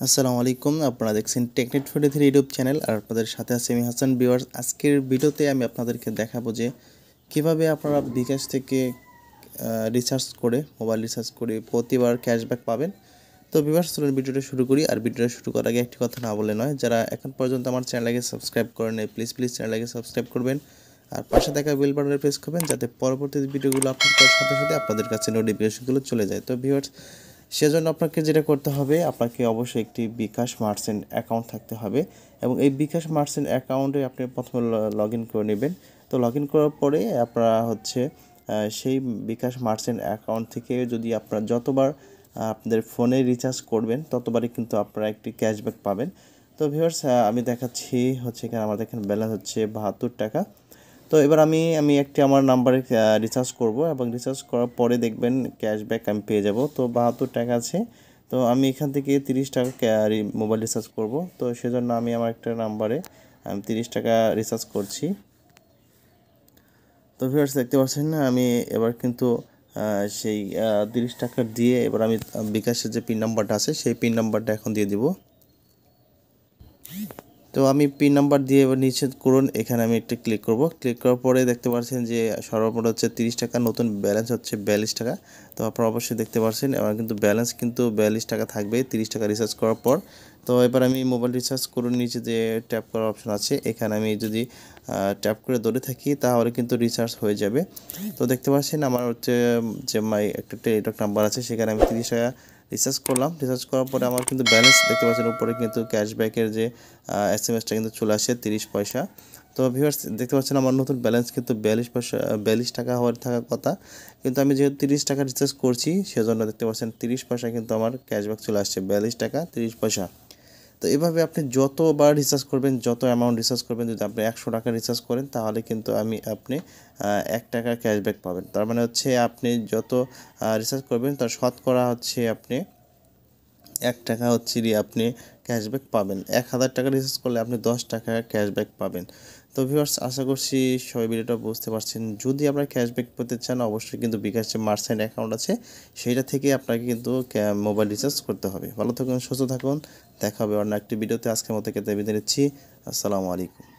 আসসালামু আলাইকুম। আপনারা দেখছেন টেকনিক 23 ইউটিউব চ্যানেল আর আপনাদের সাথে আছি আমি হাসান। ভিউয়ার্স, আজকের ভিডিওতে আমি আপনাদেরকে দেখাবো যে কিভাবে আপনারা বিকাশ থেকে রিচার্জ করে মোবাইল রিচার্জ করে প্রতিবার ক্যাশব্যাক পাবেন। তো ভিউয়ার্স, চলুন ভিডিওটা শুরু করি। আর ভিডিওটা শুরু করার আগে একটি কথা না বলে নয়, যারা এখন পর্যন্ত আমার চ্যানেলটাকে সাবস্ক্রাইব করেন নাই প্লিজ চ্যানেলটাকে সাবস্ক্রাইব করবেন আর পাশে থাকা বেল বাটনে প্রেস করবেন যাতে পরবর্তী ভিডিওগুলো আপলোড করার সাথে সাথে আপনাদের কাছে নোটিফিকেশনগুলো চলে যায়। তো ভিউয়ার্স, সেজন্য আপনাকে যেটা করতে হবে, আপনাকে অবশ্যই একটি বিকাশ মার্চেন্ট অ্যাকাউন্ট থাকতে হবে এবং এই বিকাশ মার্চেন্ট অ্যাকাউন্টে আপনি প্রথমে লগ ইন করে নেবেন। তো লগ ইন করার পরে আপনারা সেই বিকাশ মার্চেন্ট অ্যাকাউন্ট থেকে যদি আপনারা যতবার আপনাদের ফোনে রিচার্জ করবেন ততবারই কিন্তু আপনারা একটি ক্যাশব্যাক পাবেন। তো ভিউয়ার্স, আমি দেখাচ্ছি এখানে আমার দেখেন ব্যালেন্স হচ্ছে 72 টাকা। তো এবার আমি একটি আমার নাম্বারে রিচার্জ করব এবং রিচার্জ করার পরে দেখবেন ক্যাশব্যাক আমি পেয়ে যাব। তো 72 টাকা আছে। তো আমি এখান থেকে 30 টাকা মোবাইল রিচার্জ করব। তো সেজন্য আমি আমার একটা নাম্বারে 30 টাকা রিচার্জ করছি। তো ভিউয়ার্স, দেখতে পাচ্ছেন না, আমি এবার কিন্তু সেই 30 টাকা দিয়ে এবার আমি বিকাশের যে পিন নাম্বারটা আছে সেই পিন নাম্বারটা এখন দিয়ে দিব। তো আমি পিন নাম্বার দিয়ে এবার নিচে করুন, এখানে আমি একটা ক্লিক করব। ক্লিক করার পরে দেখতে পাচ্ছেন যে সর্বমোট হচ্ছে 30 টাকা, নতুন ব্যালেন্স হচ্ছে 42 টাকা। তো আপনারা অবশ্যই দেখতে পাচ্ছেন আমার কিন্তু ব্যালেন্স কিন্তু 42 টাকা থাকবে 30 টাকা রিচার্জ করার পর। তো এবার আমি মোবাইল রিচার্জ করুন, নিচে যে ট্যাপ করার অপশন আছে এখানে আমি যদি ট্যাপ করে ধরে থাকি তাহলে কিন্তু রিচার্জ হয়ে যাবে। তো দেখতে পাচ্ছেন আমার যে একটা টেলিটক নাম্বার আছে সেখানে আমি 30 টাকা রিচার্জ করলাম। রিচার্জ করার পরে আমার কিন্তু ব্যালেন্স দেখতে পাচ্ছেন উপরে কিন্তু ক্যাশব্যাকের যে SMS-টা কিন্তু চলে আসে 30 পয়সা। তো ভিউয়ার্স, দেখতে পাচ্ছেন আমার নতুন ব্যালেন্স কিন্তু 42 টাকা হওয়ার থাকার কথা, কিন্তু আমি যেহেতু 30 টাকা রিচার্জ করছি সেজন্য দেখতে পাচ্ছেন 30 পয়সা কিন্তু আমার ক্যাশব্যাক চলে আসছে, 42 টাকা 30 পয়সা। তো এভাবে আপনি যতবার রিচার্জ করবেন, যত অ্যামাউন্ট রিচার্জ করবেন, যদি আপনি 100 টাকা রিচার্জ করেন তাহলে কিন্তু আপনি 1 টাকা ক্যাশব্যাক পাবেন। তার মানে আপনি যত রিচার্জ করবেন তার শতকরা আপনি 1 টাকা আপনি ক্যাশব্যাক পাবেন। 1000 টাকা রিচার্জ করলে আপনি 10 টাকা ক্যাশব্যাক পাবেন। তো ভিউয়ার্স, আশা করছি সবাই ভিডিওটা বুঝতে পারছেন। যদি আপনারা ক্যাশব্যাক পেতে চান অবশ্যই কিন্তু বিকাশ যে মার্চেন্ট অ্যাকাউন্ট আছে সেইটা থেকে আপনাকে কিন্তু মোবাইল রিচার্জ করতে হবে। ভালো থাকুন, সুস্থ থাকুন, দেখা হবে অন্য একটি ভিডিওতে। আজকের মতো বিদায় নিচ্ছি। আসসালামু আলাইকুম।